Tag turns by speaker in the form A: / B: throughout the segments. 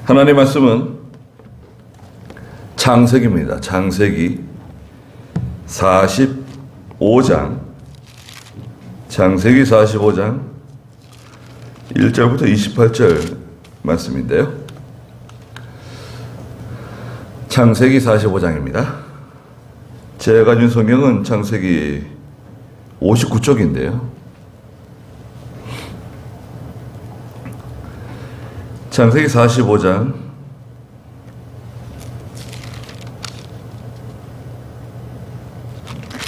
A: 하나님 말씀은 창세기입니다. 창세기 45장, 창세기 45장 1절부터 28절 말씀인데요. 창세기 45장입니다. 제가 준 성경은 창세기 59쪽인데요. 창세기 45장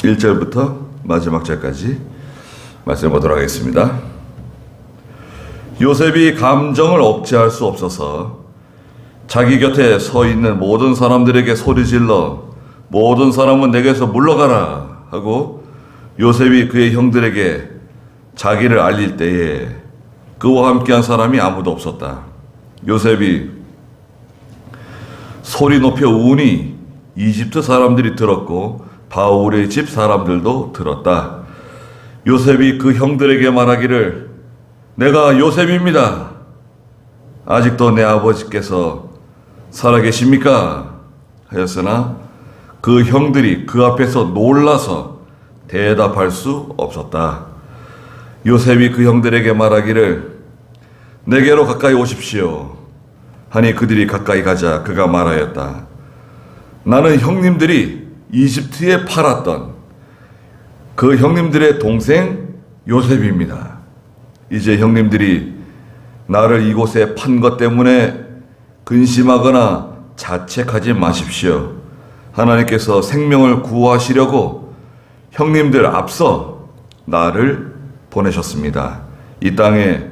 A: 1절부터 마지막 절까지 말씀해 보도록 하겠습니다. 요셉이 감정을 억제할 수 없어서 자기 곁에 서 있는 모든 사람들에게 소리질러 모든 사람은 내게서 물러가라 하고 요셉이 그의 형들에게 자기를 알릴 때에 그와 함께한 사람이 아무도 없었다. 요셉이 소리 높여 우니 이집트 사람들이 들었고 바울의 집 사람들도 들었다. 요셉이 그 형들에게 말하기를 내가 요셉입니다. 아직도 내 아버지께서 살아계십니까? 하였으나 그 형들이 그 앞에서 놀라서 대답할 수 없었다. 요셉이 그 형들에게 말하기를 내게로 가까이 오십시오. 하니 그들이 가까이 가자 그가 말하였다. 나는 형님들이 이집트에 팔았던 그 형님들의 동생 요셉입니다. 이제 형님들이 나를 이곳에 판 것 때문에 근심하거나 자책하지 마십시오. 하나님께서 생명을 구하시려고 형님들 앞서 나를 보내셨습니다. 이 땅에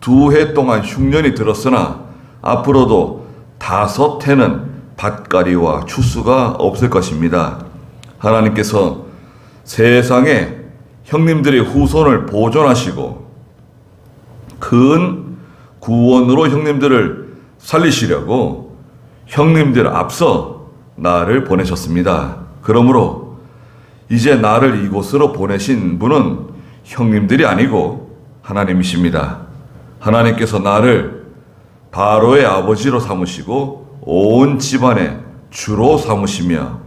A: 2해 동안 흉년이 들었으나 앞으로도 5해는 밭가리와 추수가 없을 것입니다. 하나님께서 세상에 형님들의 후손을 보존하시고 큰 구원으로 형님들을 살리시려고 형님들 앞서 나를 보내셨습니다. 그러므로 이제 나를 이곳으로 보내신 분은 형님들이 아니고 하나님이십니다. 하나님께서 나를 바로의 아버지로 삼으시고 온 집안의 주로 삼으시며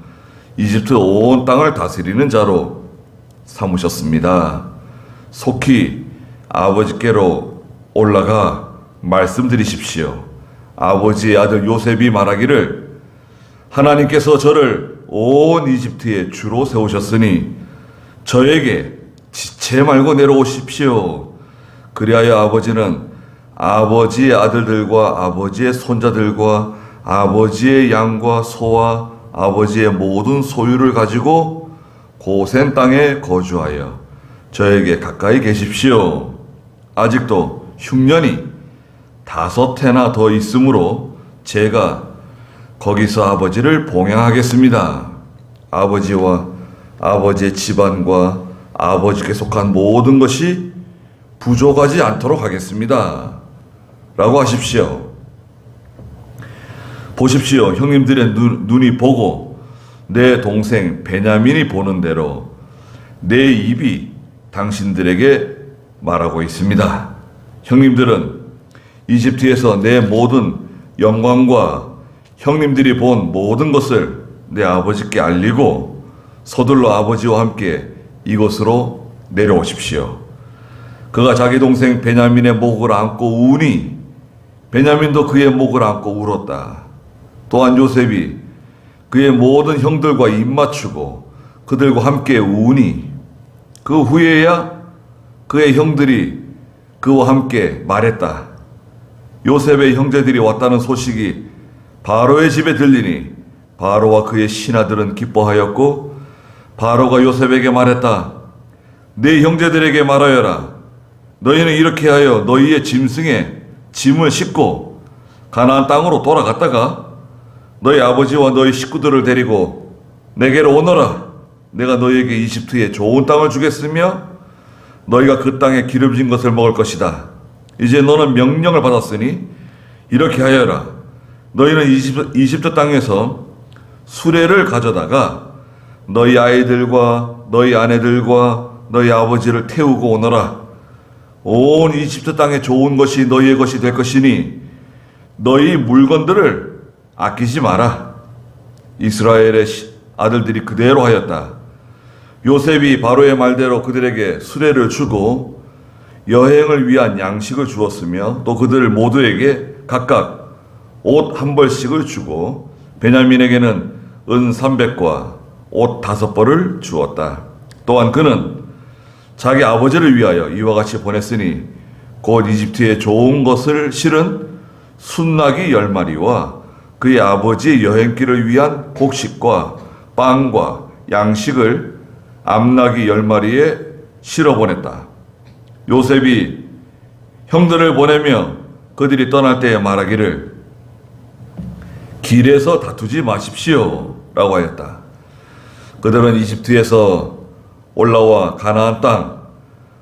A: 이집트 온 땅을 다스리는 자로 삼으셨습니다. 속히 아버지께로 올라가 말씀드리십시오. 아버지의 아들 요셉이 말하기를 하나님께서 저를 온 이집트의 주로 세우셨으니 저에게 지체 말고 내려오십시오. 그리하여 아버지는 아버지의 아들들과 아버지의 손자들과 아버지의 양과 소와 아버지의 모든 소유를 가지고 고센 땅에 거주하여 저에게 가까이 계십시오. 아직도 흉년이 5해나 더 있으므로 제가 거기서 아버지를 봉양하겠습니다. 아버지와 아버지의 집안과 아버지께 속한 모든 것이 부족하지 않도록 하겠습니다. 라고 하십시오. 보십시오. 형님들의 눈이 보고 내 동생 베냐민이 보는 대로 내 입이 당신들에게 말하고 있습니다. 형님들은 이집트에서 내 모든 영광과 형님들이 본 모든 것을 내 아버지께 알리고 서둘러 아버지와 함께 이곳으로 내려오십시오. 그가 자기 동생 베냐민의 목을 안고 우니 베냐민도 그의 목을 안고 울었다. 또한 요셉이 그의 모든 형들과 입맞추고 그들과 함께 우니 그 후에야 그의 형들이 그와 함께 말했다. 요셉의 형제들이 왔다는 소식이 바로의 집에 들리니 바로와 그의 신하들은 기뻐하였고 바로가 요셉에게 말했다. 네 형제들에게 말하여라. 너희는 이렇게 하여 너희의 짐승에 짐을 싣고 가나안 땅으로 돌아갔다가 너희 아버지와 너희 식구들을 데리고 내게로 오너라. 내가 너희에게 이집트에 좋은 땅을 주겠으며 너희가 그 땅에 기름진 것을 먹을 것이다. 이제 너는 명령을 받았으니 이렇게 하여라. 너희는 이집트 땅에서 수레를 가져다가 너희 아이들과 너희 아내들과 너희 아버지를 태우고 오너라. 온 이집트 땅에 좋은 것이 너희의 것이 될 것이니 너희 물건들을 아끼지 마라. 이스라엘의 아들들이 그대로 하였다. 요셉이 바로의 말대로 그들에게 수레를 주고 여행을 위한 양식을 주었으며 또 그들 모두에게 각각 옷 한 벌씩을 주고 베냐민에게는 은 300과 옷 5벌을 주었다. 또한 그는 자기 아버지를 위하여 이와 같이 보냈으니 곧 이집트에 좋은 것을 실은 순나귀 10마리와 그의 아버지의 여행길을 위한 곡식과 빵과 양식을 암나귀 10마리에 실어 보냈다. 요셉이 형들을 보내며 그들이 떠날 때에 말하기를 길에서 다투지 마십시오 라고 하였다. 그들은 이집트에서 올라와 가나안 땅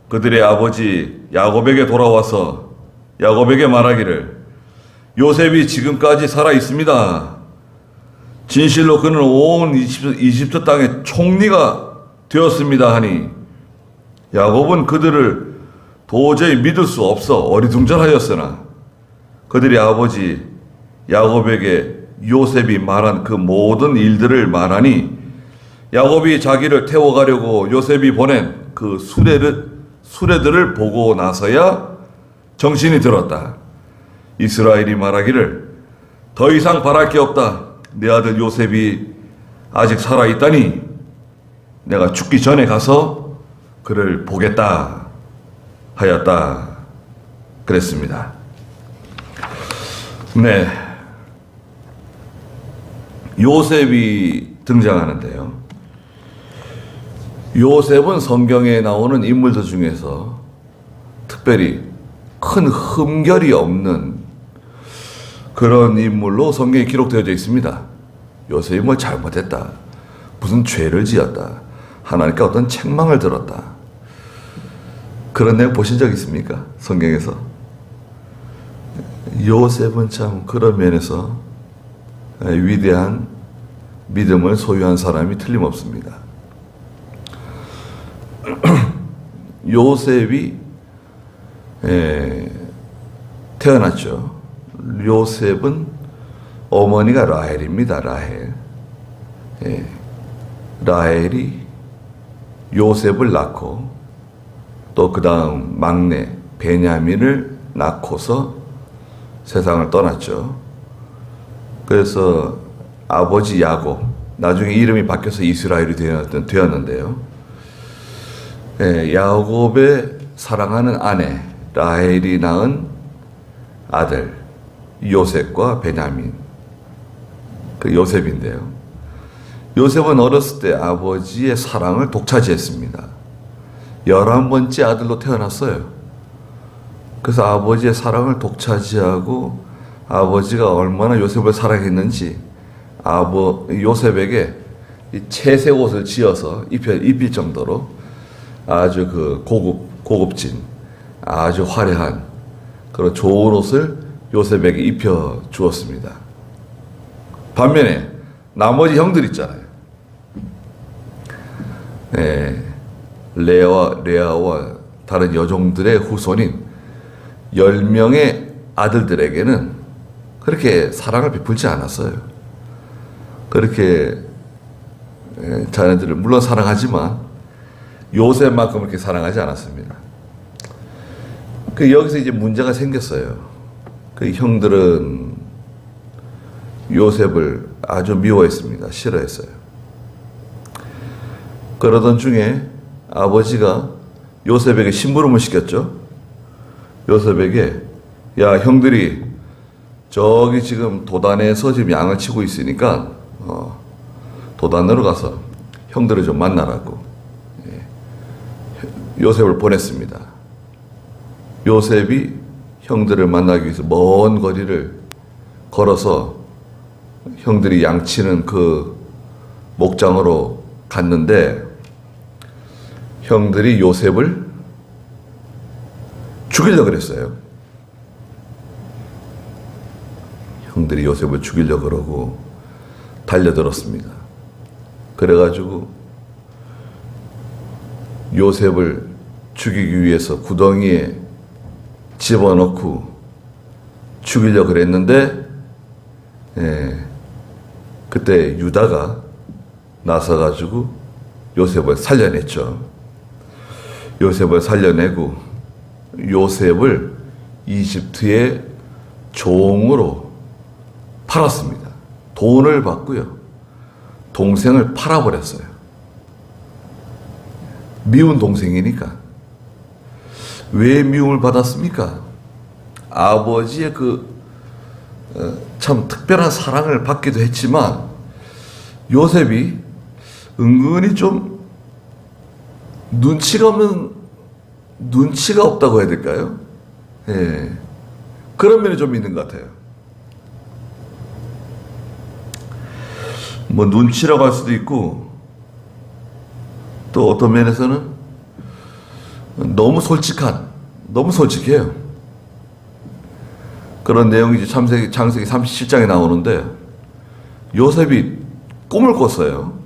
A: 그들의 아버지 야곱에게 돌아와서 야곱에게 말하기를 요셉이 지금까지 살아 있습니다. 진실로 그는 온 이집트 땅의 총리가 되었습니다 하니 야곱은 그들을 도저히 믿을 수 없어 어리둥절하였으나 그들의 아버지 야곱에게 요셉이 말한 그 모든 일들을 말하니 야곱이 자기를 태워가려고 요셉이 보낸 그 수레들을 보고 나서야 정신이 들었다. 이스라엘이 말하기를 더 이상 바랄 게 없다. 내 아들 요셉이 아직 살아있다니 내가 죽기 전에 가서 그를 보겠다 하였다. 그랬습니다. 네. 요셉이 등장하는데요. 요셉은 성경에 나오는 인물들 중에서 특별히 큰 흠결이 없는 그런 인물로 성경에 기록되어져 있습니다. 요셉이 뭘 잘못했다. 무슨 죄를 지었다. 하나님께 어떤 책망을 들었다. 그런 내용 보신 적 있습니까? 성경에서? 요셉은 참 그런 면에서 위대한 믿음을 소유한 사람이 틀림없습니다. 요셉이 태어났죠. 요셉은 어머니가 라헬입니다. 라헬. 라헬이 요셉을 낳고 또 그 다음 막내 베냐민을 낳고서 세상을 떠났죠. 그래서 아버지 야곱, 나중에 이름이 바뀌어서 이스라엘이 되었는데요. 야곱의 사랑하는 아내 라헬이 낳은 아들 요셉과 베냐민, 그 요셉인데요. 요셉은 어렸을 때 아버지의 사랑을 독차지했습니다. 11번째 아들로 태어났어요. 그래서 아버지의 사랑을 독차지하고 아버지가 얼마나 요셉을 사랑했는지 요셉에게 채색 옷을 지어서 입힐 정도로 아주 그 고급진 아주 화려한 그런 좋은 옷을 요셉에게 입혀 주었습니다. 반면에 나머지 형들 있잖아요. 레아와 다른 여종들의 후손인 10명의 아들들에게는 그렇게 사랑을 베풀지 않았어요. 그렇게 자녀들을 물론 사랑하지만 요셉만큼 그렇게 사랑하지 않았습니다. 여기서 이제 문제가 생겼어요. 그 형들은 요셉을 아주 미워했습니다. 싫어했어요. 그러던 중에 아버지가 요셉에게 심부름을 시켰죠. 요셉에게 야 형들이 저기 지금 도단에서 지금 양을 치고 있으니까 도단으로 가서 형들을 좀 만나라고 요셉을 보냈습니다. 요셉이 형들을 만나기 위해서 먼 거리를 걸어서 형들이 양치는 그 목장으로 갔는데 형들이 요셉을 죽이려고 그랬어요. 형들이 요셉을 죽이려고 그러고 달려들었습니다. 그래가지고 요셉을 죽이기 위해서 구덩이에 집어넣고 죽이려고 그랬는데 그때 유다가 나서가지고 요셉을 살려냈죠. 요셉을 살려내고 요셉을 이집트의 종으로 팔았습니다. 돈을 받고요. 동생을 팔아버렸어요. 미운 동생이니까. 왜 미움을 받았습니까? 아버지의 참 특별한 사랑을 받기도 했지만 요셉이 은근히 좀 눈치가 없다고 해야 될까요? 그런 면이 좀 있는 것 같아요. 뭐 눈치라고 할 수도 있고 또 어떤 면에서는 너무 솔직해요. 그런 내용이 이제 창세기 37장에 나오는데 요셉이 꿈을 꿨어요.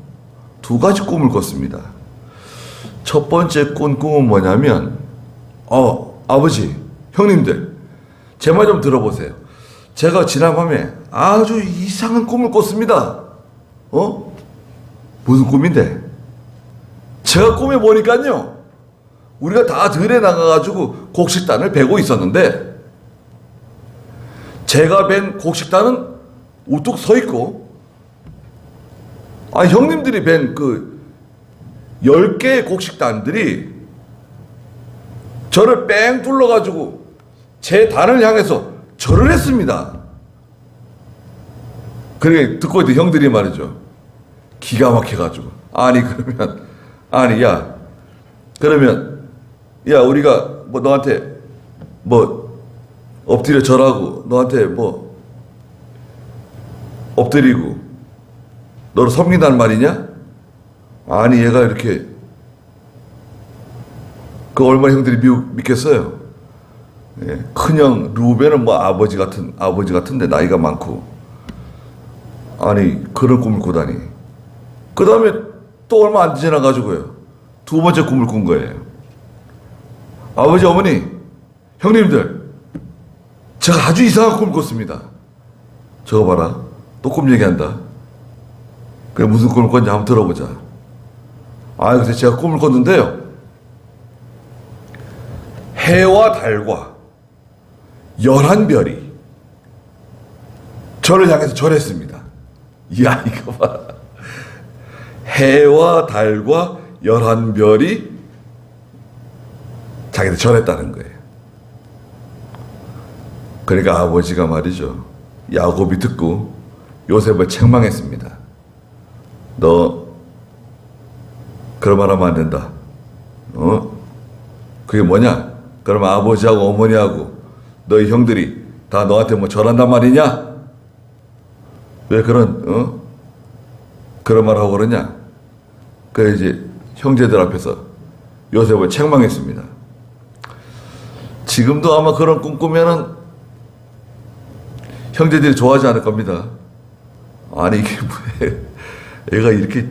A: 두 가지 꿈을 꿨습니다. 첫 번째 꿈은 뭐냐면 아버지, 형님들 제 말 좀 들어보세요. 제가 지난밤에 아주 이상한 꿈을 꿨습니다. 무슨 꿈인데? 제가 꿈에 보니까요, 우리가 다 들에 나가가지고 곡식단을 베고 있었는데 제가 벤 곡식단은 우뚝 서 있고 형님들이 벤 10개의 곡식단들이 저를 뺑 둘러가지고 제 단을 향해서 절을 했습니다. 그래 듣고 있던 형들이 말이죠. 기가 막혀가지고 그러면 우리가 뭐 너한테 뭐 엎드려 절하고 너한테 뭐 엎드리고 너를 섬긴다는 말이냐? 얘가 이렇게 얼마나 형들이 믿겠어요? 큰형 루벤은 뭐 아버지 같은데 나이가 많고 그런 꿈을 꾸다니. 그 다음에 또 얼마 안 지나가지고요, 두 번째 꿈을 꾼 거예요. 아버지, 어머니, 형님들, 제가 아주 이상한 꿈을 꿨습니다. 저거 봐라, 또 꿈 얘기한다. 그래, 무슨 꿈을 꿨냐 한번 들어보자. 그래서 제가 꿈을 꿨는데요, 해와 달과 11별이 저를 향해서 절했습니다. 이거 봐. 해와 달과 11별이 자기들 절했다는 거예요. 그러니까 아버지가 말이죠, 야곱이 듣고 요셉을 책망했습니다. 너 그런 말 하면 안 된다. 그게 뭐냐? 그러면 아버지하고 어머니하고 너희 형들이 다 너한테 뭐 절한단 말이냐? 왜 그런 말 하고 그러냐? 그래 이제 형제들 앞에서 요셉을 책망했습니다. 지금도 아마 그런 꿈 꾸면은 형제들이 좋아하지 않을 겁니다. 이게 뭐야? 애가 이렇게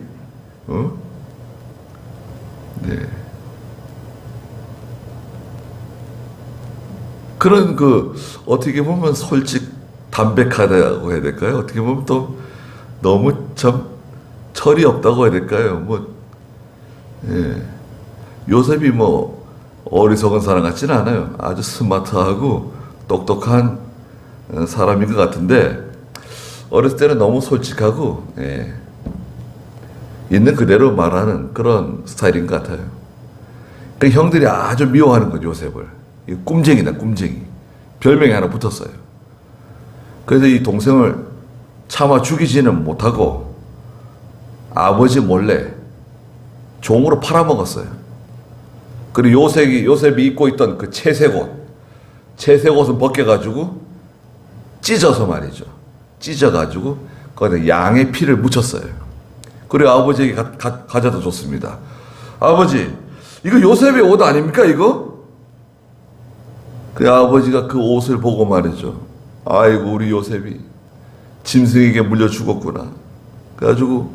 A: 그런 어떻게 보면 담백하다고 해야 될까요? 어떻게 보면 또 너무 참 철이 없다고 해야 될까요? 요셉이 뭐 어리석은 사람 같지는 않아요. 아주 스마트하고 똑똑한 사람인 것 같은데 어렸을 때는 너무 솔직하고 있는 그대로 말하는 그런 스타일인 것 같아요. 그 형들이 아주 미워하는 거죠, 요셉을. 꿈쟁이다, 꿈쟁이. 별명이 하나 붙었어요. 그래서 이 동생을 차마 죽이지는 못하고 아버지 몰래 종으로 팔아먹었어요. 그리고 요셉이 입고 있던 그 채색옷은 벗겨가지고 찢어서 말이죠. 찢어가지고 거기다 양의 피를 묻혔어요. 그리고 아버지에게 가져다 줬습니다. 아버지, 이거 요셉의 옷 아닙니까, 이거? 그 아버지가 그 옷을 보고 말이죠. 아이고, 우리 요셉이 짐승에게 물려 죽었구나. 그래가지고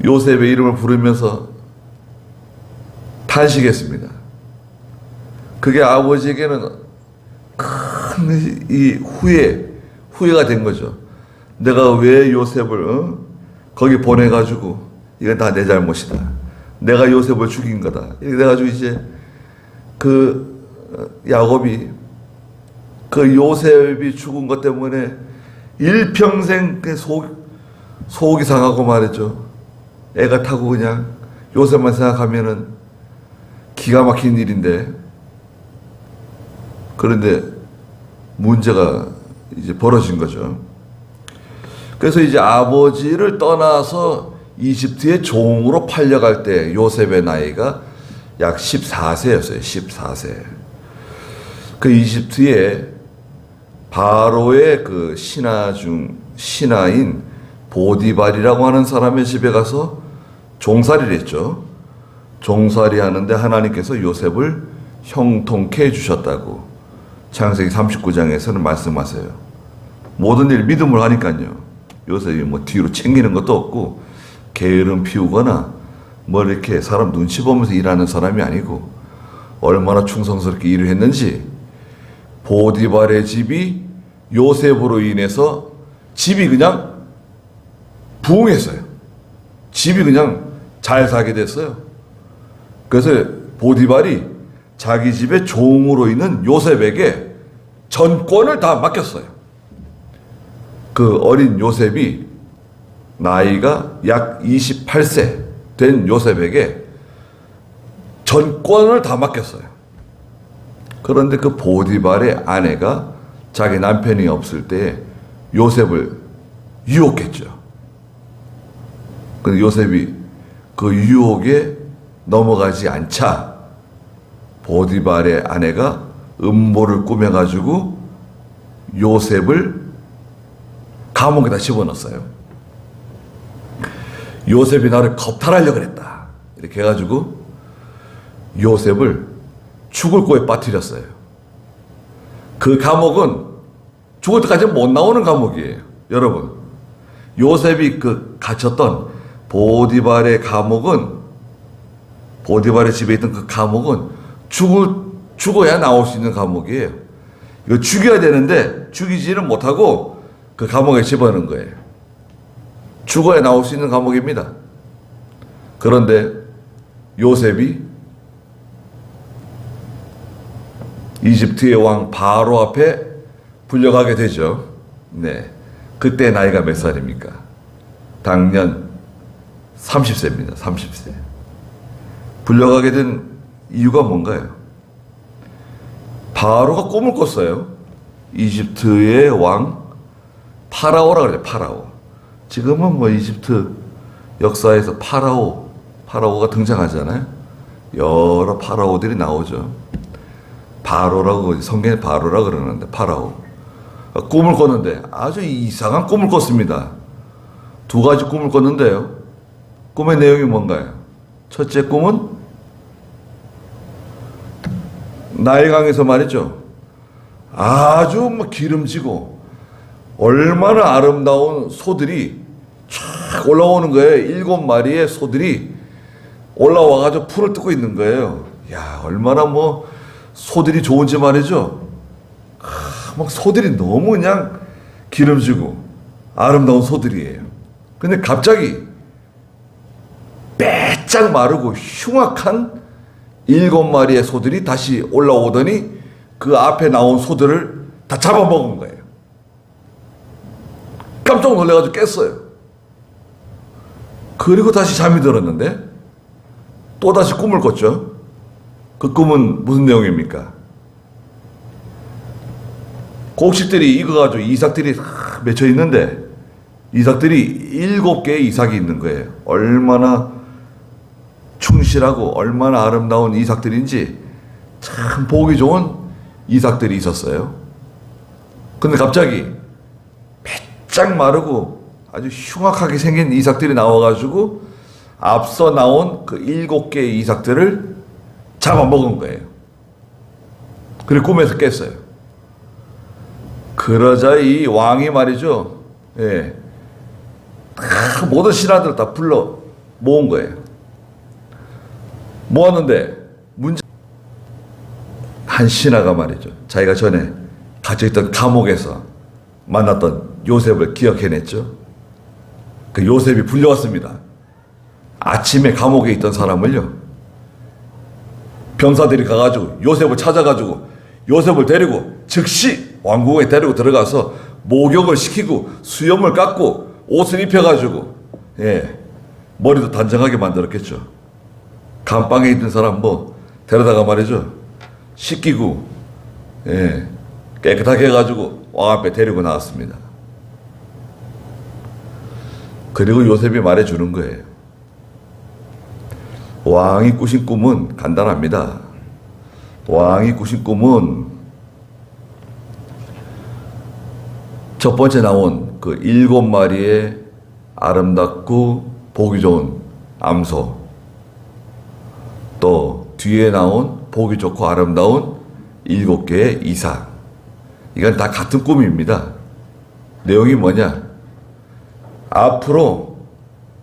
A: 요셉의 이름을 부르면서 탄식했습니다. 그게 아버지에게는 큰 이 후회가 된 거죠. 내가 왜 요셉을 거기 보내가지고 이건 다 내 잘못이다. 내가 요셉을 죽인 거다. 이렇게 돼가지고 이제 야곱이 그 요셉이 죽은 것 때문에 일평생 속이 상하고 말했죠. 애가 타고 그냥 요셉만 생각하면은 기가 막힌 일인데, 그런데 문제가 이제 벌어진 거죠. 그래서 이제 아버지를 떠나서 이집트의 종으로 팔려갈 때 요셉의 나이가 약 14세였어요. 14세. 그 이집트의 바로의 그 신하인 보디발이라고 하는 사람의 집에 가서 종살이를 했죠. 종살이 하는데 하나님께서 요셉을 형통케 해주셨다고 창세기 39장에서는 말씀하세요. 모든 일 믿음을 하니까요. 요셉이 뭐 뒤로 챙기는 것도 없고 게으름 피우거나 뭐 이렇게 사람 눈치 보면서 일하는 사람이 아니고 얼마나 충성스럽게 일을 했는지, 보디발의 집이 요셉으로 인해서 집이 그냥 부흥했어요. 집이 그냥 잘 살게 됐어요. 그래서 보디발이 자기 집의 종으로 있는 요셉에게 전권을 다 맡겼어요. 그 어린 요셉이 나이가 약 28세 된 요셉에게 전권을 다 맡겼어요. 그런데 그 보디발의 아내가 자기 남편이 없을 때 요셉을 유혹했죠. 근데 요셉이 그 유혹에 넘어가지 않자 보디발의 아내가 음모를 꾸며가지고 요셉을 감옥에다 집어넣었어요. 요셉이 나를 겁탈하려고 그랬다. 이렇게 해가지고 요셉을 죽을 고에 빠뜨렸어요. 그 감옥은 죽을 때까지 못 나오는 감옥이에요. 여러분, 요셉이 갇혔던 보디발의 감옥은, 보디발의 집에 있던 그 감옥은 죽어야 나올 수 있는 감옥이에요. 이거 죽여야 되는데 죽이지는 못하고 그 감옥에 집어넣은 거예요. 죽어야 나올 수 있는 감옥입니다. 그런데 요셉이 이집트의 왕 바로 앞에 불려가게 되죠. 네. 그때 나이가 몇 살입니까? 당년 30세입니다. 30세. 불려가게 된 이유가 뭔가요? 바로가 꿈을 꿨어요. 이집트의 왕 파라오라고 그래요. 파라오. 지금은 뭐 이집트 역사에서 파라오가 등장하잖아요. 여러 파라오들이 나오죠. 바로라고, 성경에 바로라고 그러는데, 파라오. 꿈을 꿨는데 아주 이상한 꿈을 꿨습니다. 두 가지 꿈을 꿨는데요. 꿈의 내용이 뭔가요? 첫째 꿈은 나일강에서 말이죠. 아주 뭐 기름지고 얼마나 아름다운 소들이 쫙 올라오는 거예요. 7마리의 소들이 올라와가지고 풀을 뜯고 있는 거예요. 야, 얼마나 뭐 소들이 좋은지 말이죠. 막 소들이 너무 그냥 기름지고 아름다운 소들이에요. 근데 갑자기 빼짝 마르고 흉악한 7마리의 소들이 다시 올라오더니 그 앞에 나온 소들을 다 잡아먹은 거예요. 깜짝 놀라가지고 깼어요. 그리고 다시 잠이 들었는데 또 다시 꿈을 꿨죠. 그 꿈은 무슨 내용입니까? 곡식들이 익어가지고 이삭들이 맺혀 있는데 이삭들이 7개의 이삭이 있는 거예요. 얼마나 충실하고 얼마나 아름다운 이삭들인지 참 보기 좋은 이삭들이 있었어요. 근데 갑자기 빼짝 마르고 아주 흉악하게 생긴 이삭들이 나와가지고 앞서 나온 그 7개의 이삭들을 잡아먹은 거예요. 그리고 꿈에서 깼어요. 그러자 이 왕이 말이죠. 예. 모든 신하들을 다 불러 모은 거예요. 모았는데 한 신하가 말이죠. 자기가 전에 갇혀있던 감옥에서 만났던 요셉을 기억해냈죠. 그 요셉이 불려왔습니다. 아침에 감옥에 있던 사람을요, 병사들이 가가지고 요셉을 찾아가지고 요셉을 데리고 즉시 왕궁에 데리고 들어가서 목욕을 시키고 수염을 깎고 옷을 입혀가지고, 예, 머리도 단정하게 만들었겠죠. 감방에 있는 사람 뭐 데려다가 말이죠, 씻기고, 예, 깨끗하게 해가지고 왕 앞에 데리고 나왔습니다. 그리고 요셉이 말해주는 거예요. 왕이 꾸신 꿈은 간단합니다. 왕이 꾸신 꿈은 첫 번째 나온 그 7마리의 아름답고 보기 좋은 암소, 또 뒤에 나온 보기 좋고 아름다운 7개의 이삭, 이건 다 같은 꿈입니다. 내용이 뭐냐? 앞으로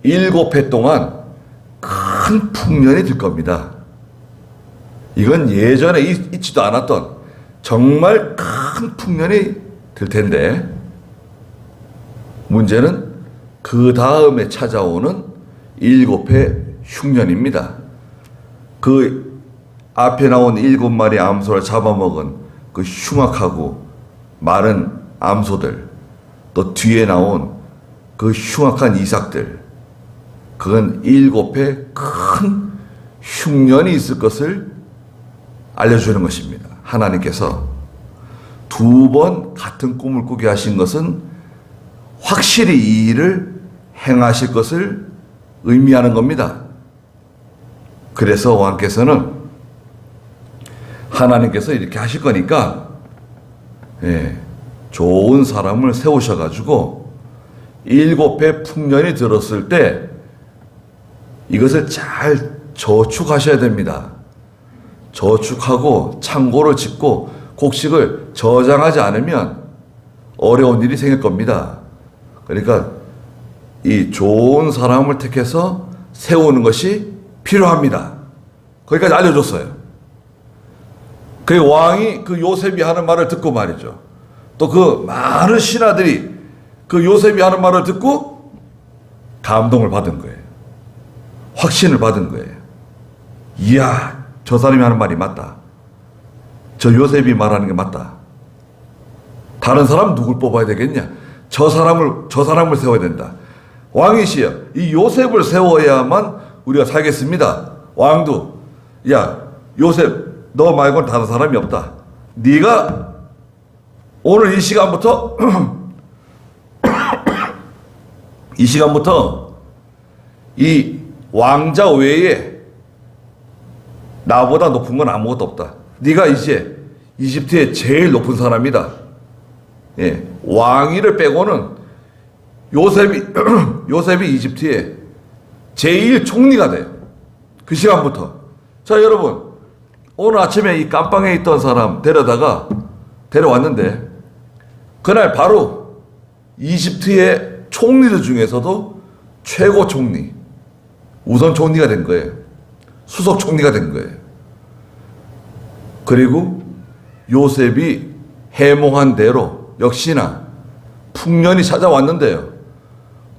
A: 7해 동안 큰 풍년이 들 겁니다. 이건 예전에 있지도 않았던 정말 큰 풍년이 들 텐데, 문제는 그 다음에 찾아오는 7해 흉년입니다. 그 앞에 나온 7마리 암소를 잡아먹은 그 흉악하고 마른 암소들, 또 뒤에 나온 그 흉악한 이삭들, 그건 7해 큰 흉년이 있을 것을 알려주는 것입니다. 하나님께서 2번 같은 꿈을 꾸게 하신 것은 확실히 이 일을 행하실 것을 의미하는 겁니다. 그래서 왕께서는 하나님께서 이렇게 하실 거니까, 예, 좋은 사람을 세우셔가지고 7해 풍년이 들었을 때 이것을 잘 저축하셔야 됩니다. 저축하고 창고를 짓고 곡식을 저장하지 않으면 어려운 일이 생길 겁니다. 그러니까 이 좋은 사람을 택해서 세우는 것이 필요합니다. 거기까지 알려줬어요. 그 왕이 그 요셉이 하는 말을 듣고 말이죠. 또 그 많은 신하들이 그 요셉이 하는 말을 듣고 감동을 받은 거예요. 확신을 받은 거예요. 이야, 저 사람이 하는 말이 맞다. 저 요셉이 말하는 게 맞다. 다른 사람 누굴 뽑아야 되겠냐? 저 사람을 세워야 된다. 왕이시여, 이 요셉을 세워야만 우리가 살겠습니다. 왕도, 야, 요셉, 너 말고는 다른 사람이 없다. 네가 오늘 이 시간부터 이 왕자 외에 나보다 높은 건 아무것도 없다. 네가 이제 이집트의 제일 높은 사람이다. 예, 왕위를 빼고는 요셉이 이집트의 제일 총리가 돼요. 그 시간부터. 자, 여러분, 오늘 아침에 이 깜빵에 있던 사람 데려왔는데, 그날 바로 이집트의 총리들 중에서도 최고 총리, 우선 총리가 된 거예요. 수석 총리가 된 거예요. 그리고 요셉이 해몽한 대로 역시나 풍년이 찾아왔는데요.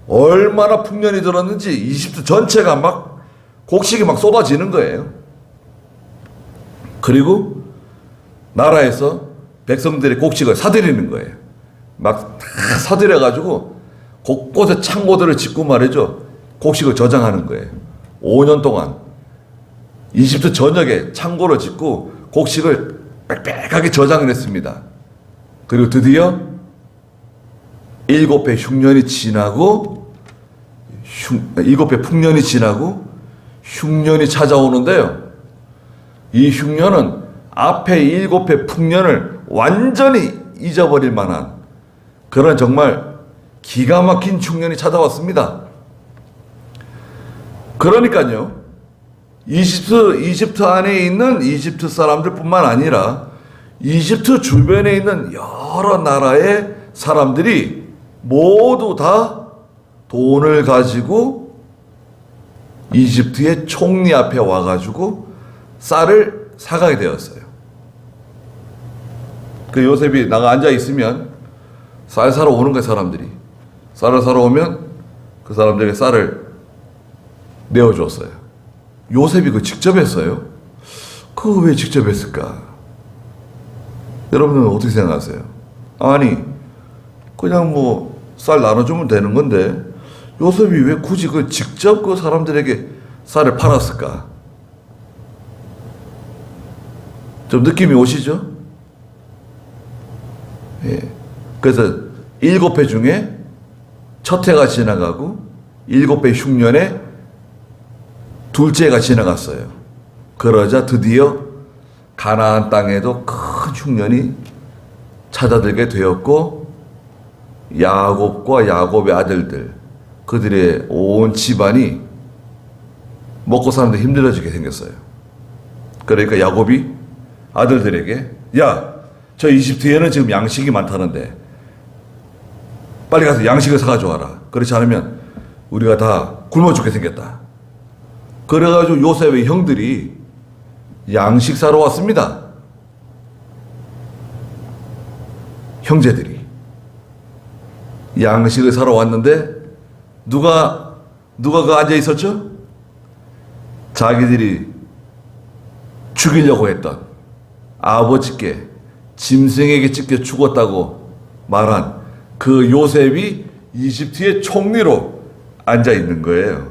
A: 얼마나 풍년이 들었는지 이집트 전체가 막 곡식이 막 쏟아지는 거예요. 그리고 나라에서 백성들의 곡식을 사들이는 거예요. 막 다 사들여가지고 곳곳에 창고들을 짓고 말이죠. 곡식을 저장하는 거예요. 5년 동안 이집트 전역에 창고를 짓고 곡식을 빽빽하게 저장을 했습니다. 그리고 드디어 7해 흉년이 지나고 7해 풍년이 지나고 흉년이 찾아오는데요. 이 흉년은 앞에 7해 풍년을 완전히 잊어버릴 만한 그런 정말 기가 막힌 흉년이 찾아왔습니다. 그러니까요, 이집트 안에 있는 이집트 사람들 뿐만 아니라 이집트 주변에 있는 여러 나라의 사람들이 모두 다 돈을 가지고 이집트의 총리 앞에 와가지고 쌀을 사가게 되었어요. 그 요셉이 나가 앉아 있으면 쌀 사러 오는 거야, 사람들이. 쌀을 사러 오면 그 사람들에게 쌀을 내어줬어요. 요셉이 그거 직접 했어요? 그거 왜 직접 했을까? 여러분은 어떻게 생각하세요? 아니, 그냥 뭐 쌀 나눠주면 되는 건데 요셉이 왜 굳이 그 직접 그 사람들에게 쌀을 팔았을까? 좀 느낌이 오시죠? 예. 그래서 7해 중에 첫 해가 지나가고 7해 흉년에 둘째 해가 지나갔어요. 그러자 드디어 가나안 땅에도 큰 흉년이 찾아들게 되었고 야곱과 야곱의 아들들 그들의 온 집안이 먹고 사는데 힘들어지게 생겼어요. 그러니까 야곱이 아들들에게 야, 저 이집트에는 지금 양식이 많다는데 빨리 가서 양식을 사가지고 와라. 그렇지 않으면 우리가 다 굶어 죽게 생겼다. 그래가지고 요셉의 형들이 양식 사러 왔습니다. 형제들이 양식을 사러 왔는데 누가 그 앉아 있었죠? 자기들이 죽이려고 했던 아버지께 짐승에게 찢겨 죽었다고 말한 그 요셉이 이집트의 총리로 앉아 있는 거예요.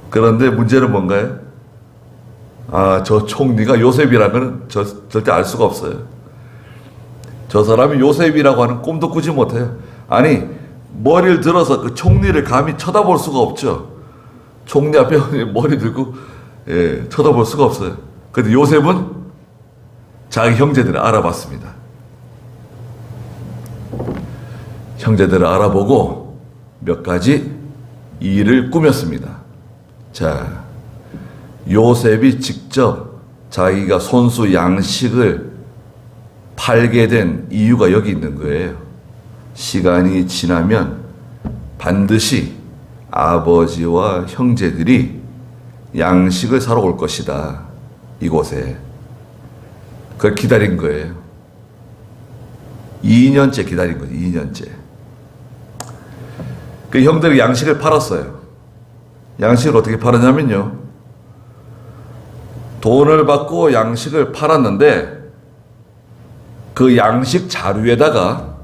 A: 그런데 문제는 뭔가요? 저 총리가 요셉이라는 건 절대 알 수가 없어요. 저 사람이 요셉이라고 하는 꿈도 꾸지 못해요. 아니, 머리를 들어서 그 총리를 감히 쳐다볼 수가 없죠. 총리 앞에 머리 들고 쳐다볼 수가 없어요. 근데 요셉은 자기 형제들을 알아봤습니다. 형제들을 알아보고 몇 가지 일을 꾸몄습니다. 자, 요셉이 직접 자기가 손수 양식을 팔게 된 이유가 여기 있는 거예요. 시간이 지나면 반드시 아버지와 형제들이 양식을 사러 올 것이다. 이곳에. 그걸 기다린 거예요. 2년째 기다린 거죠. 2년째. 그 형들이 양식을 팔았어요. 양식을 어떻게 팔았냐면요. 돈을 받고 양식을 팔았는데 그 양식 자루에다가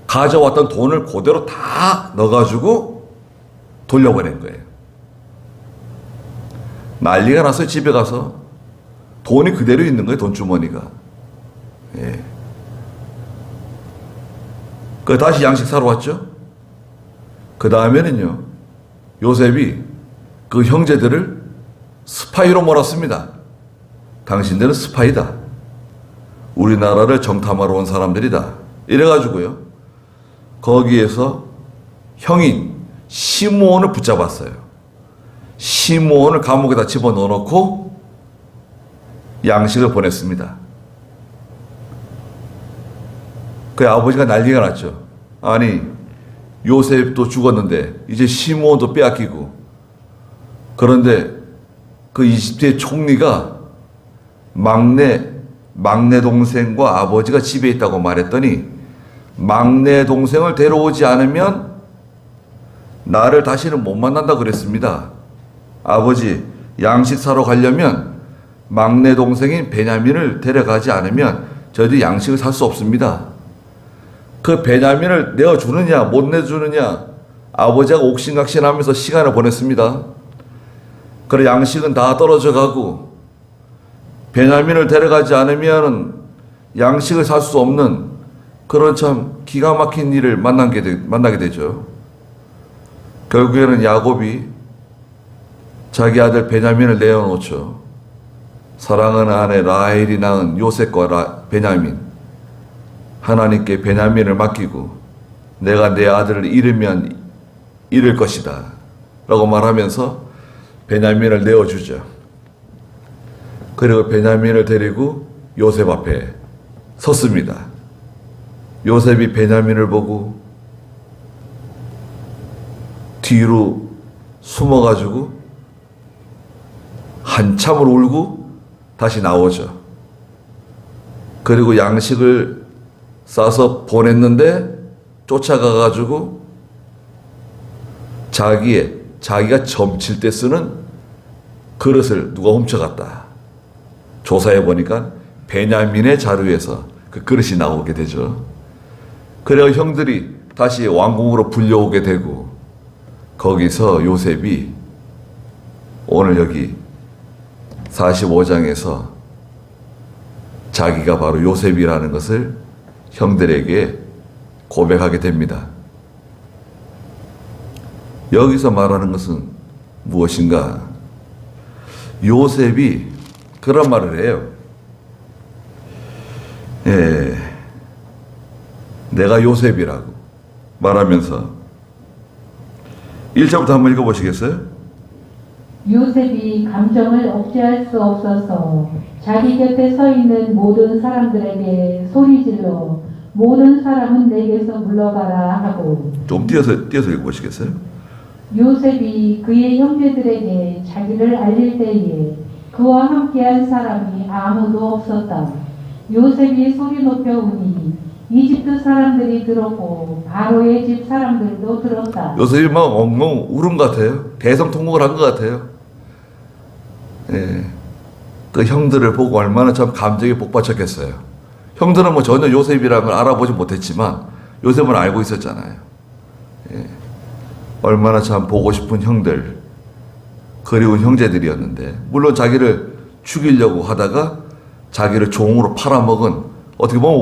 A: 가져왔던 돈을 그대로 다 넣어가지고 돌려보낸 거예요. 난리가 났어요. 집에 가서. 돈이 그대로 있는 거예요. 돈주머니가. 예. 그 다시 양식 사러 왔죠. 그 다음에는요. 요셉이 그 형제들을 스파이로 몰았습니다. 당신들은 스파이다. 우리나라를 정탐하러 온 사람들이다. 이래가지고요. 거기에서 형인 시므온을 붙잡았어요. 시므온을 감옥에다 집어넣어놓고 양식을 보냈습니다. 그 아버지가 난리가 났죠. 아니, 요셉도 죽었는데 이제 시므온도 빼앗기고, 그런데 그 이집트의 총리가 막내 동생과 아버지가 집에 있다고 말했더니 막내 동생을 데려오지 않으면 나를 다시는 못 만난다 그랬습니다. 아버지, 양식 사러 가려면 막내 동생인 베냐민을 데려가지 않으면 저희들이 양식을 살 수 없습니다. 그 베냐민을 내어주느냐 못 내주느냐 아버지가 옥신각신하면서 시간을 보냈습니다. 그래 양식은 다 떨어져 가고 베냐민을 데려가지 않으면 양식을 살 수 없는 그런 참 기가 막힌 일을 만나게 되죠. 결국에는 야곱이 자기 아들 베냐민을 내어놓죠. 사랑하는 아내 라헬이 낳은 요셉과 베냐민, 하나님께 베냐민을 맡기고 내가 내 아들을 잃으면 잃을 것이다 라고 말하면서 베냐민을 내어주죠. 그리고 베냐민을 데리고 요셉 앞에 섰습니다. 요셉이 베냐민을 보고 뒤로 숨어가지고 한참을 울고 다시 나오죠. 그리고 양식을 싸서 보냈는데 쫓아가가지고 자기가 점칠 때 쓰는 그릇을 누가 훔쳐갔다. 조사해 보니까 베냐민의 자루에서 그 그릇이 나오게 되죠. 그래서 형들이 다시 왕궁으로 불려오게 되고, 거기서 요셉이 오늘 여기 45장에서 자기가 바로 요셉이라는 것을 형들에게 고백하게 됩니다. 여기서 말하는 것은 무엇인가? 요셉이 그런 말을 해요. 내가 요셉이라고 말하면서 1절부터 한번 읽어보시겠어요?
B: 요셉이 감정을 억제할 수 없어서 자기 곁에 서 있는 모든 사람들에게 소리질러 모든 사람은 내게서 물러가라 하고,
A: 좀 띄어서 읽어보시겠어요?
B: 요셉이 그의 형제들에게 자기를 알릴 때에 그와 함께한 사람이 아무도 없었다. 요셉이 소리 높여 우니 이집트 사람들이 들었고 바로의 집 사람들도 들었다.
A: 요셉이 막 엉엉 울은 것 같아요. 대성통곡을 한 것 같아요. 그 형들을 보고 얼마나 참 감정이 복받쳤겠어요. 형들은 뭐 전혀 요셉이라는 걸 알아보지 못했지만 요셉은 알고 있었잖아요. 얼마나 참 보고 싶은 형들, 그리운 형제들이었는데, 물론 자기를 죽이려고 하다가 자기를 종으로 팔아먹은, 어떻게 보면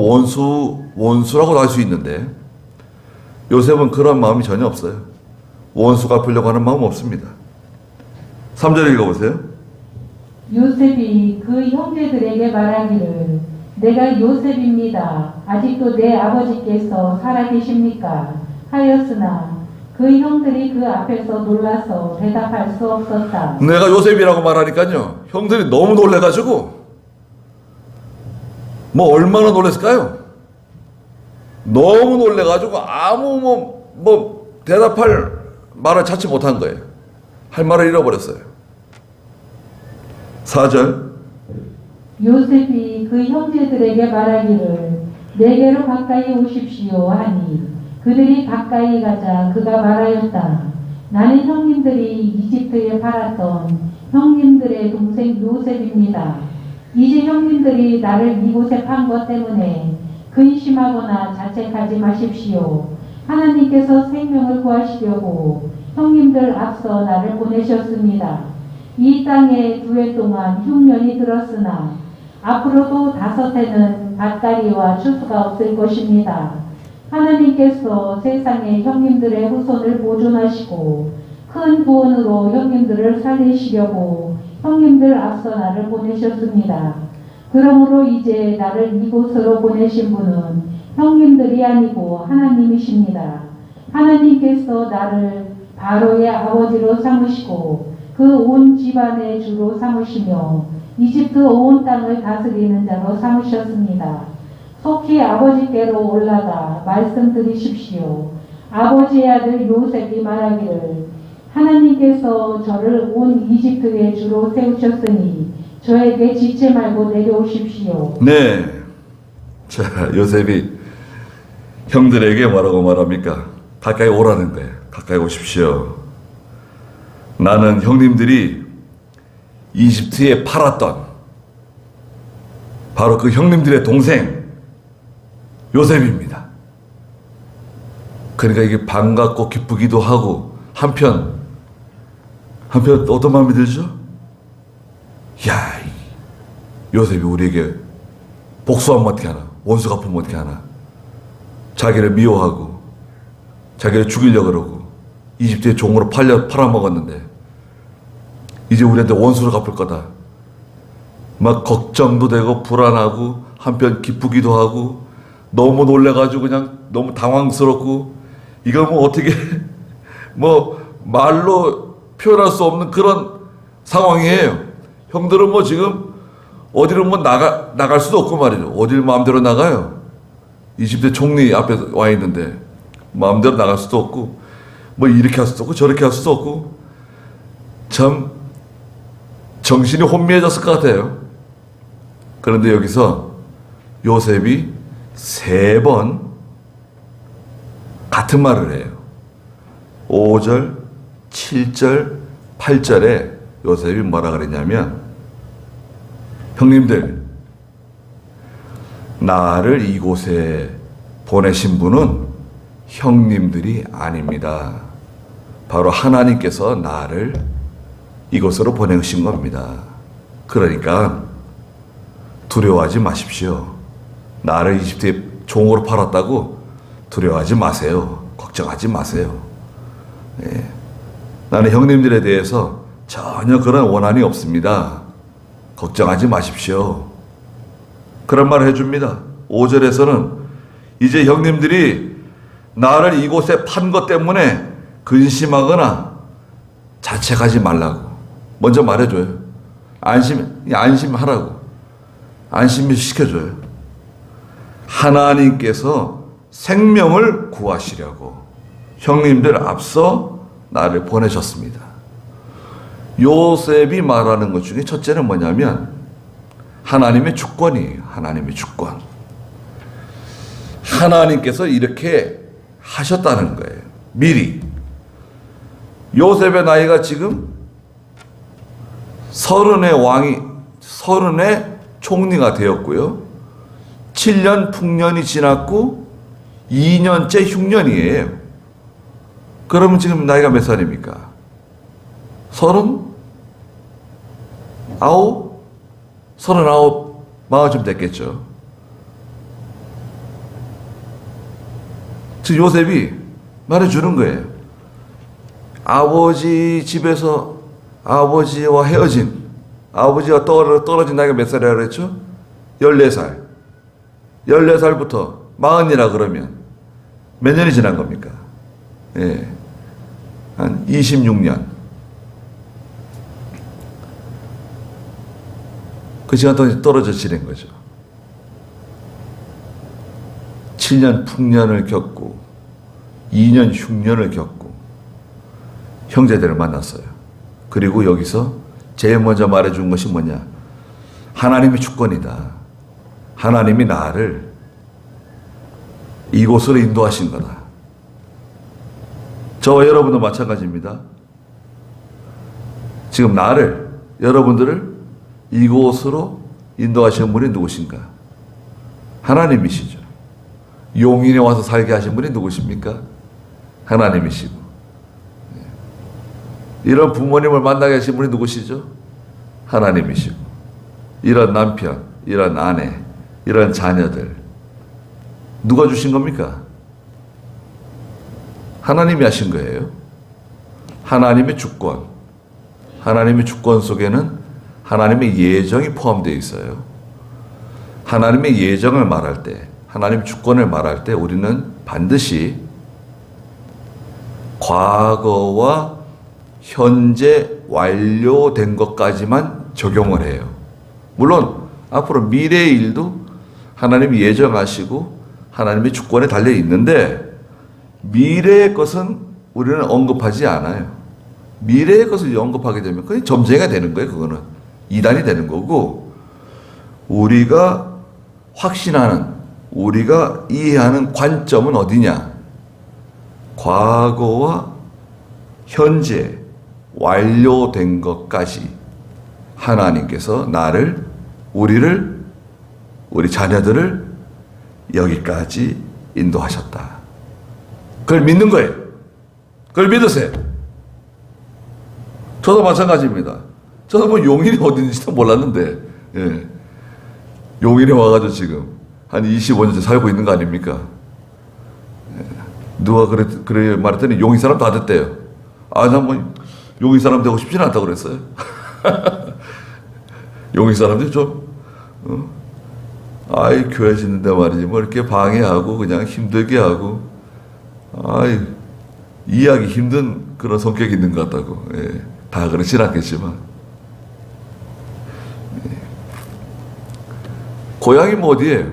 A: 원수라고도 할 수 있는데, 요셉은 그런 마음이 전혀 없어요. 원수 갚으려고 하는 마음 없습니다. 3절 읽어보세요.
B: 요셉이 그 형제들에게 말하기를 내가 요셉입니다. 아직도 내 아버지께서 살아계십니까? 하였으나 그 형들이 그 앞에서 놀라서 대답할 수 없었다.
A: 내가 요셉이라고 말하니까요, 형들이 너무 놀래가지고 뭐 얼마나 놀랬을까요? 너무 놀래가지고 아무 뭐 대답할 말을 찾지 못한 거예요. 할 말을 잃어버렸어요. 4절.
B: 요셉이 그 형제들에게 말하기를 내게로 가까이 오십시오 하니 그들이 가까이 가자 그가 말하였다. 나는 형님들이 이집트에 팔았던 형님들의 동생 요셉입니다. 이제 형님들이 나를 이곳에 판 것 때문에 근심하거나 자책하지 마십시오. 하나님께서 생명을 구하시려고 형님들 앞서 나를 보내셨습니다. 이 땅에 2해 동안 흉년이 들었으나 앞으로도 5해는 밭가리와 추수가 없을 것입니다. 하나님께서 세상의 형님들의 후손을 보존하시고 큰 구원으로 형님들을 살리시려고 형님들 앞서 나를 보내셨습니다. 그러므로 이제 나를 이곳으로 보내신 분은 형님들이 아니고 하나님이십니다. 하나님께서 나를 바로의 아버지로 삼으시고 그 온 집안의 주로 삼으시며 이집트 온 땅을 다스리는 자로 삼으셨습니다. 속히 아버지께로 올라가 말씀드리십시오. 아버지의 아들 요셉이 말하기를 하나님께서 저를 온 이집트의 주로 세우셨으니 저에게 지체 말고 내려오십시오.
A: 네. 자, 요셉이 형들에게 뭐라고 말합니까? 가까이 오라는 거예요. 가까이 오십시오. 나는 형님들이 이집트에 팔았던 바로 그 형님들의 동생 요셉입니다. 그러니까 이게 반갑고 기쁘기도 하고 한편 어떤 마음이 들죠? 야, 요셉이 우리에게 복수하면 어떻게 하나? 원수 갚으면 어떻게 하나? 자기를 미워하고 자기를 죽이려고 그러고 이집트의 종으로 팔아먹었는데 이제 우리한테 원수를 갚을 거다. 막 걱정도 되고 불안하고 한편 기쁘기도 하고 너무 놀래가지고 그냥 너무 당황스럽고 이거 뭐 어떻게 뭐 말로 표현할 수 없는 그런 상황이에요. 형들은 뭐 지금 어디로 뭐 나갈 수도 없고 말이죠. 어딜 마음대로 나가요. 이집트 총리 앞에 와 있는데 마음대로 나갈 수도 없고 뭐 이렇게 할 수도 없고 저렇게 할 수도 없고 참 정신이 혼미해졌을 것 같아요. 그런데 여기서 요셉이 3번 같은 말을 해요. 5절, 7절, 8절에 요셉이 뭐라 그랬냐면, 형님들, 나를 이곳에 보내신 분은 형님들이 아닙니다. 바로 하나님께서 나를 이곳으로 보내신 겁니다. 그러니까 두려워하지 마십시오. 나를 이집트에 종으로 팔았다고 두려워하지 마세요. 걱정하지 마세요. 예. 나는 형님들에 대해서 전혀 그런 원한이 없습니다. 걱정하지 마십시오. 그런 말을 해줍니다. 5절에서는 이제 형님들이 나를 이곳에 판 것 때문에 근심하거나 자책하지 말라고 먼저 말해줘요. 안심하라고. 안심을 시켜줘요. 하나님께서 생명을 구하시려고 형님들 앞서 나를 보내셨습니다. 요셉이 말하는 것 중에 첫째는 뭐냐면 하나님의 주권이에요. 하나님의 주권. 하나님께서 이렇게 하셨다는 거예요. 미리. 요셉의 나이가 지금 30의 총리가 되었고요. 7년 풍년이 지났고 2년째 흉년이에요. 그러면 지금 나이가 몇 살입니까? 39, 마흔쯤 됐겠죠. 지금 요셉이 말해주는 거예요. 아버지 집에서 아버지와 헤어진, 아버지와 떨어진 나이가 몇 살이라고 그랬죠? 14살. 14살부터 40이라 그러면 몇 년이 지난 겁니까? 예. 한 26년. 그 시간 동안 떨어져 지낸 거죠. 7년 풍년을 겪고 2년 흉년을 겪고 형제들을 만났어요. 그리고 여기서 제일 먼저 말해준 것이 뭐냐? 하나님의 주권이다. 하나님이 나를 이곳으로 인도하신 거다. 저와 여러분도 마찬가지입니다. 지금 여러분들을 이곳으로 인도하신 분이 누구신가? 하나님이시죠. 용인에 와서 살게 하신 분이 누구십니까? 하나님이시고. 이런 부모님을 만나게 하신 분이 누구시죠? 하나님이시고. 이런 남편, 이런 아내, 이런 자녀들 누가 주신 겁니까? 하나님이 하신 거예요. 하나님의 주권. 하나님의 주권 속에는 하나님의 예정이 포함되어 있어요. 하나님의 예정을 말할 때, 하나님의 주권을 말할 때 우리는 반드시 과거와 현재 완료된 것까지만 적용을 해요. 물론 앞으로 미래의 일도 하나님이 예정하시고 하나님의 주권에 달려 있는데 미래의 것은 우리는 언급하지 않아요. 미래의 것을 언급하게 되면 그게 점쟁이가 되는 거예요. 그거는 이단이 되는 거고, 우리가 확신하는, 우리가 이해하는 관점은 어디냐? 과거와 현재 완료된 것까지 하나님께서 우리 자녀들을 여기까지 인도하셨다. 그걸 믿는 거예요. 그걸 믿으세요. 저도 마찬가지입니다. 저도 뭐 용인이 어딘지도 몰랐는데, 예. 용인에 와가지고 지금 한 25년째 살고 있는 거 아닙니까? 예. 누가 그래 말했더니 용인 사람 다 됐대요. 난 뭐 용인 사람 되고 싶지는 않다고 그랬어요. 용인 사람들이 좀, 교회 짓는데 말이지, 뭐 이렇게 방해하고, 그냥 힘들게 하고, 이해하기 힘든 그런 성격이 있는 것 같다고. 예. 다 그렇진 않겠지만. 예. 고향이 뭐 어디예요?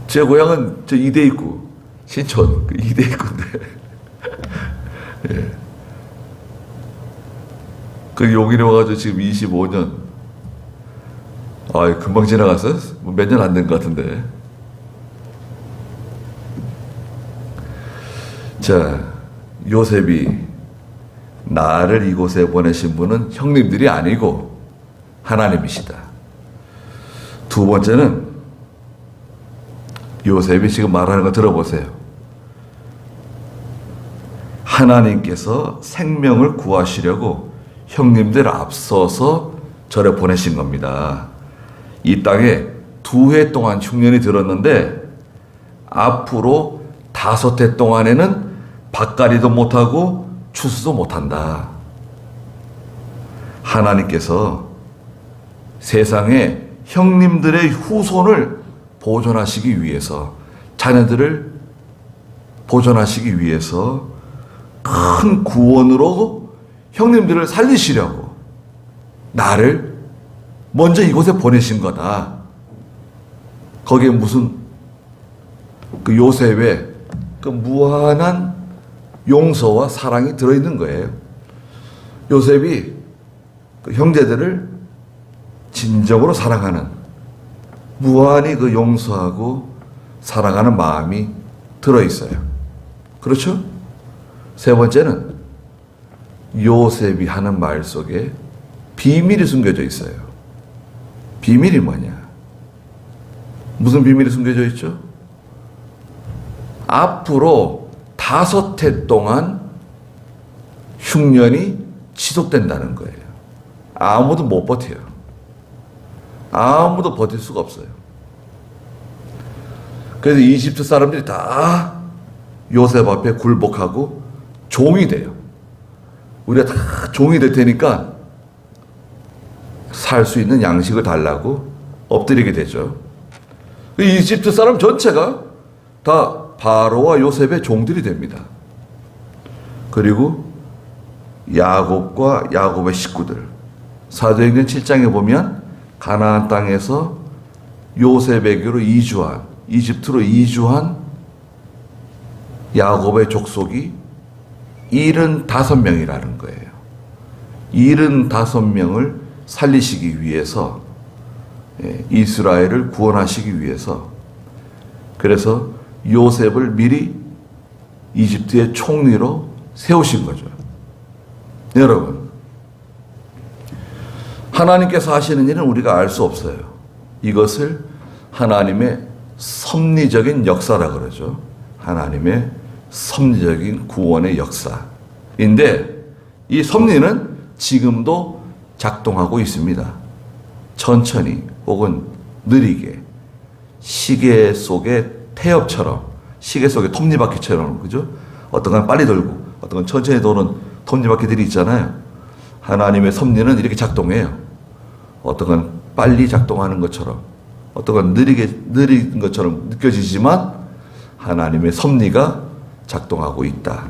A: 제 고향은 저 이대입구, 신촌, 그 이대입구인데. 예. 그 용인에 와가지고 지금 25년. 금방 지나갔어? 몇 년 안 된 것 같은데. 자, 요셉이 나를 이곳에 보내신 분은 형님들이 아니고 하나님이시다. 두 번째는 요셉이 지금 말하는 거 들어보세요. 하나님께서 생명을 구하시려고 형님들 앞서서 저를 보내신 겁니다. 이 땅에 2해 동안 흉년이 들었는데 앞으로 5해 동안에는 밭갈이도 못하고 추수도 못한다. 하나님께서 세상에 형님들의 후손을 보존하시기 위해서, 자녀들을 보존하시기 위해서 큰 구원으로 형님들을 살리시려고 나를 먼저 이곳에 보내신 거다. 거기에 무슨 그 요셉의 그 무한한 용서와 사랑이 들어있는 거예요. 요셉이 그 형제들을 진정으로 사랑하는, 무한히 그 용서하고 사랑하는 마음이 들어있어요. 그렇죠? 세 번째는 요셉이 하는 말 속에 비밀이 숨겨져 있어요. 비밀이 뭐냐? 무슨 비밀이 숨겨져 있죠? 앞으로 5해 동안 흉년이 지속된다는 거예요. 아무도 못 버텨요. 아무도 버틸 수가 없어요. 그래서 이집트 사람들이 다 요셉 앞에 굴복하고 종이 돼요. 우리가 다 종이 될 테니까 살 수 있는 양식을 달라고 엎드리게 되죠. 이집트 사람 전체가 다 바로와 요셉의 종들이 됩니다. 그리고 야곱과 야곱의 식구들, 사도행전 7장에 보면 가나안 땅에서 요셉에게로 이주한, 이집트로 이주한 야곱의 족속이 75명이라는 거예요. 75명을 살리시기 위해서, 이스라엘을 구원하시기 위해서, 그래서 요셉을 미리 이집트의 총리로 세우신 거죠. 여러분, 하나님께서 하시는 일은 우리가 알 수 없어요. 이것을 하나님의 섭리적인 역사라 그러죠. 하나님의 섭리적인 구원의 역사인데, 이 섭리는 지금도 작동하고 있습니다. 천천히 혹은 느리게, 시계 속의 태엽처럼, 시계 속의 톱니바퀴처럼, 그죠? 어떤 건 빨리 돌고 어떤 건 천천히 도는 톱니바퀴들이 있잖아요. 하나님의 섭리는 이렇게 작동해요. 어떤 건 빨리 작동하는 것처럼, 어떤 건 느린 것처럼 느껴지지만 하나님의 섭리가 작동하고 있다.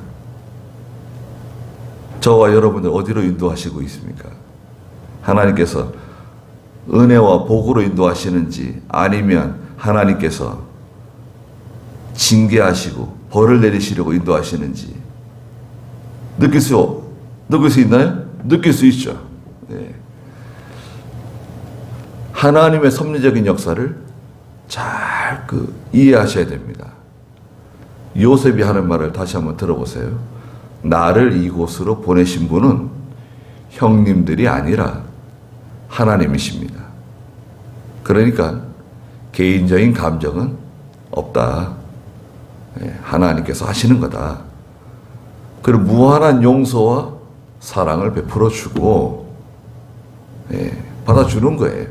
A: 저와 여러분들 어디로 인도하시고 있습니까? 하나님께서 은혜와 복으로 인도하시는지, 아니면 하나님께서 징계하시고 벌을 내리시려고 인도하시는지 느낄 수 있나요? 느낄 수 있죠. 네. 하나님의 섭리적인 역사를 잘 이해하셔야 됩니다. 요셉이 하는 말을 다시 한번 들어보세요. 나를 이곳으로 보내신 분은 형님들이 아니라 하나님이십니다. 그러니까 개인적인 감정은 없다. 하나님께서 하시는 거다. 그리고 무한한 용서와 사랑을 베풀어 주고 받아주는 거예요.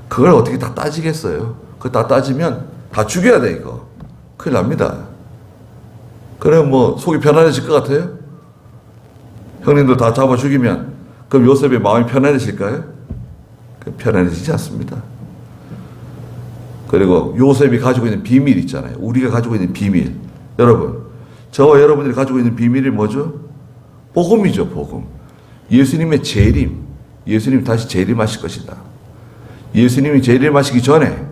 A: 그걸 어떻게 다 따지겠어요? 그거 다 따지면 다 죽여야 돼, 이거. 큰일 납니다. 그래, 뭐 속이 편안해질 것 같아요? 형님들 다 잡아 죽이면 그럼 요셉의 마음이 편안해질까요? 편안해지지 않습니다. 그리고 요셉이 가지고 있는 비밀 있잖아요. 우리가 가지고 있는 비밀. 여러분, 저와 여러분들이 가지고 있는 비밀이 뭐죠? 복음이죠, 복음. 예수님의 재림. 예수님이 다시 재림하실 것이다. 예수님이 재림하시기 전에,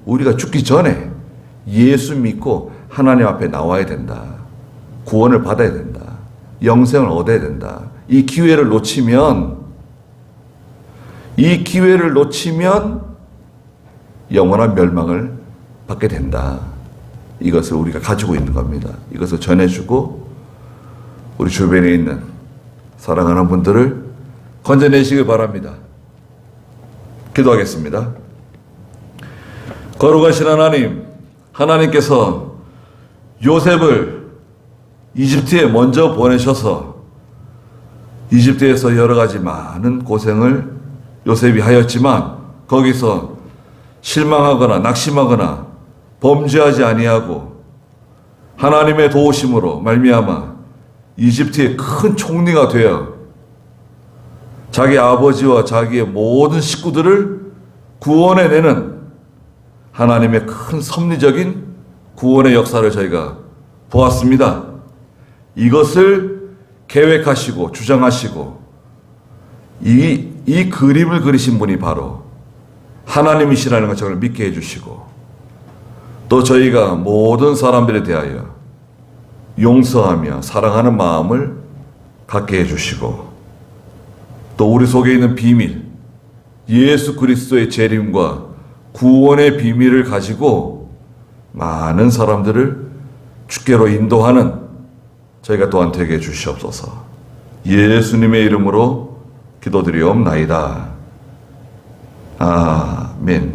A: 우리가 죽기 전에 예수 믿고 하나님 앞에 나와야 된다. 구원을 받아야 된다. 영생을 얻어야 된다. 이 기회를 놓치면 이 기회를 놓치면 영원한 멸망을 받게 된다. 이것을 우리가 가지고 있는 겁니다. 이것을 전해주고 우리 주변에 있는 사랑하는 분들을 건져내시길 바랍니다. 기도하겠습니다. 거룩하신 하나님, 하나님께서 요셉을 이집트에 먼저 보내셔서 이집트에서 여러 가지 많은 고생을 요셉이 하였지만 거기서 실망하거나 낙심하거나 범죄하지 아니하고 하나님의 도우심으로 말미암아 이집트의 큰 총리가 되어 자기 아버지와 자기의 모든 식구들을 구원해내는 하나님의 큰 섭리적인 구원의 역사를 저희가 보았습니다. 이것을 계획하시고 주장하시고 이 그림을 그리신 분이 바로 하나님이시라는 것을 믿게 해주시고 또 저희가 모든 사람들에 대하여 용서하며 사랑하는 마음을 갖게 해주시고 또 우리 속에 있는 비밀, 예수 그리스도의 재림과 구원의 비밀을 가지고 많은 사람들을 주께로 인도하는 저희가 또한 되게 해주시옵소서. 예수님의 이름으로 기도드리옵나이다. 아멘.